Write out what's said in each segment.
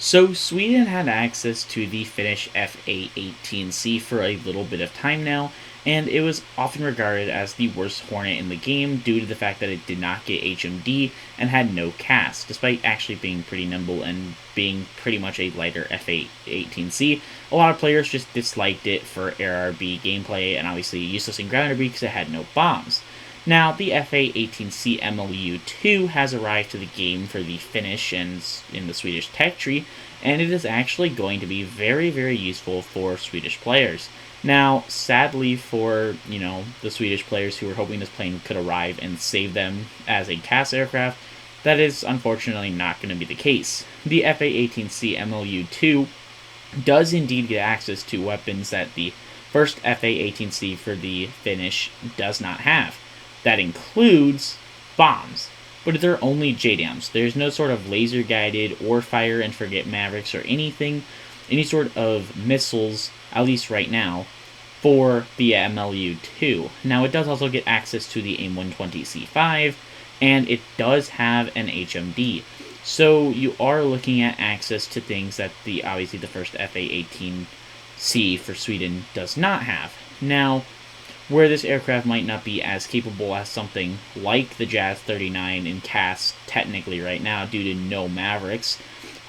So Sweden had access to the Finnish FA-18C for a little bit of time now, and it was often regarded as the worst Hornet in the game due to the fact that it did not get HMD and had no cast, despite actually being pretty nimble and being pretty much a lighter FA-18C. A lot of players just disliked it for ARB gameplay and obviously useless in ground RB because it had no bombs. Now, the FA-18C MLU II has arrived to the game for the Finnish and in the Swedish tech tree, and it is actually going to be very, very useful for Swedish players. Now, sadly for, the Swedish players who were hoping this plane could arrive and save them as a CAS aircraft, that is unfortunately not going to be the case. The FA-18C MLU II does indeed get access to weapons that the first FA-18C for the Finnish does not have. That includes bombs, but they're only JDAMs. There's no sort of laser-guided or fire and forget Mavericks or any sort of missiles, at least right now, for the MLU II. Now, it does also get access to the AIM-120C5, and it does have an HMD. So you are looking at access to things that obviously the first FA-18C for Sweden does not have. Now, where this aircraft might not be as capable as something like the Jazz 39 in CAS technically right now due to no Mavericks,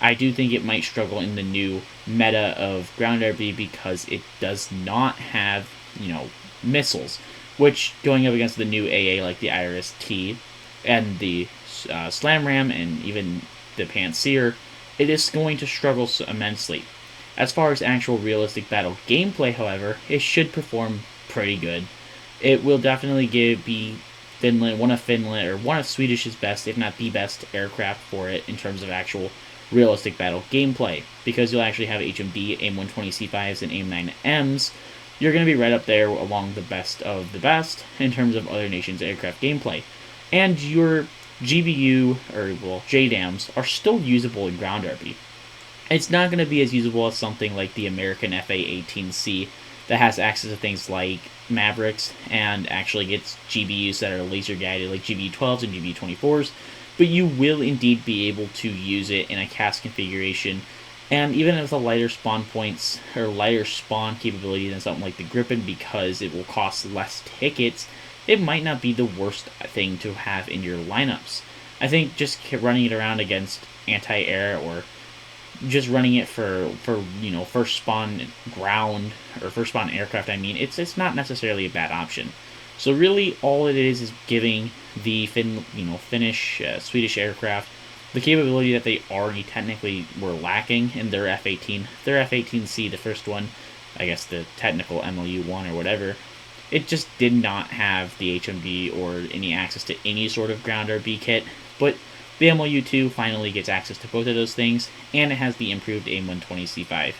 I do think it might struggle in the new meta of ground RB because it does not have, missiles, which going up against the new AA like the Iris-T and the Slam Ram and even the Pantsir, it is going to struggle so immensely. As far as actual realistic battle gameplay, however, it should perform pretty good. It will definitely be one of Swedish's best, if not the best, aircraft for it in terms of actual realistic battle gameplay, because you'll actually have HMD, AIM-120C5s, and AIM-9Ms. You're going to be right up there along the best of the best in terms of other nations' aircraft gameplay. And your JDAMs are still usable in ground RB. It's not going to be as usable as something like the American FA-18C that has access to things like Mavericks and actually gets GBUs that are laser guided like GBU-12s and GBU-24s, but you will indeed be able to use it in a CAS configuration, and even with a lighter spawn points or lighter spawn capability than something like the Gripen, because it will cost less tickets, it might not be the worst thing to have in your lineups. I think just running it around against anti-air or just running it for first spawn ground or first spawn aircraft, it's not necessarily a bad option. So really, all it is giving the Finnish, Swedish aircraft the capability that they already technically were lacking in their F-18C, the first one, I guess the technical MLU-1 or whatever. It just did not have the HMD or any access to any sort of ground RB kit, but the MLU-II finally gets access to both of those things, and it has the improved AIM-120C5.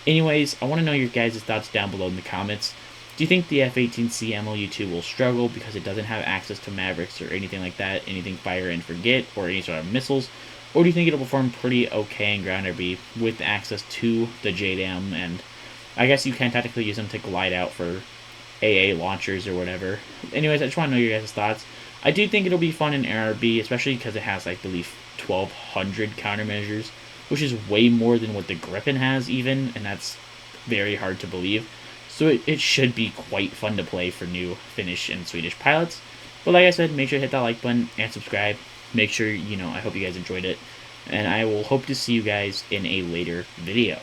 Anyways, I want to know your guys' thoughts down below in the comments. Do you think the F-18C MLU-II will struggle because it doesn't have access to Mavericks or anything like that, anything fire and forget, or any sort of missiles? Or do you think it'll perform pretty okay in ground RB with access to the JDAM, and I guess you can technically use them to glide out for AA launchers or whatever. Anyways, I just want to know your guys' thoughts. I do think it'll be fun in ARB, especially because it has, I believe, 1,200 countermeasures, which is way more than what the Gripen has even, and that's very hard to believe. So it should be quite fun to play for new Finnish and Swedish pilots. But like I said, make sure to hit that like button and subscribe. Make sure, I hope you guys enjoyed it. And I will hope to see you guys in a later video.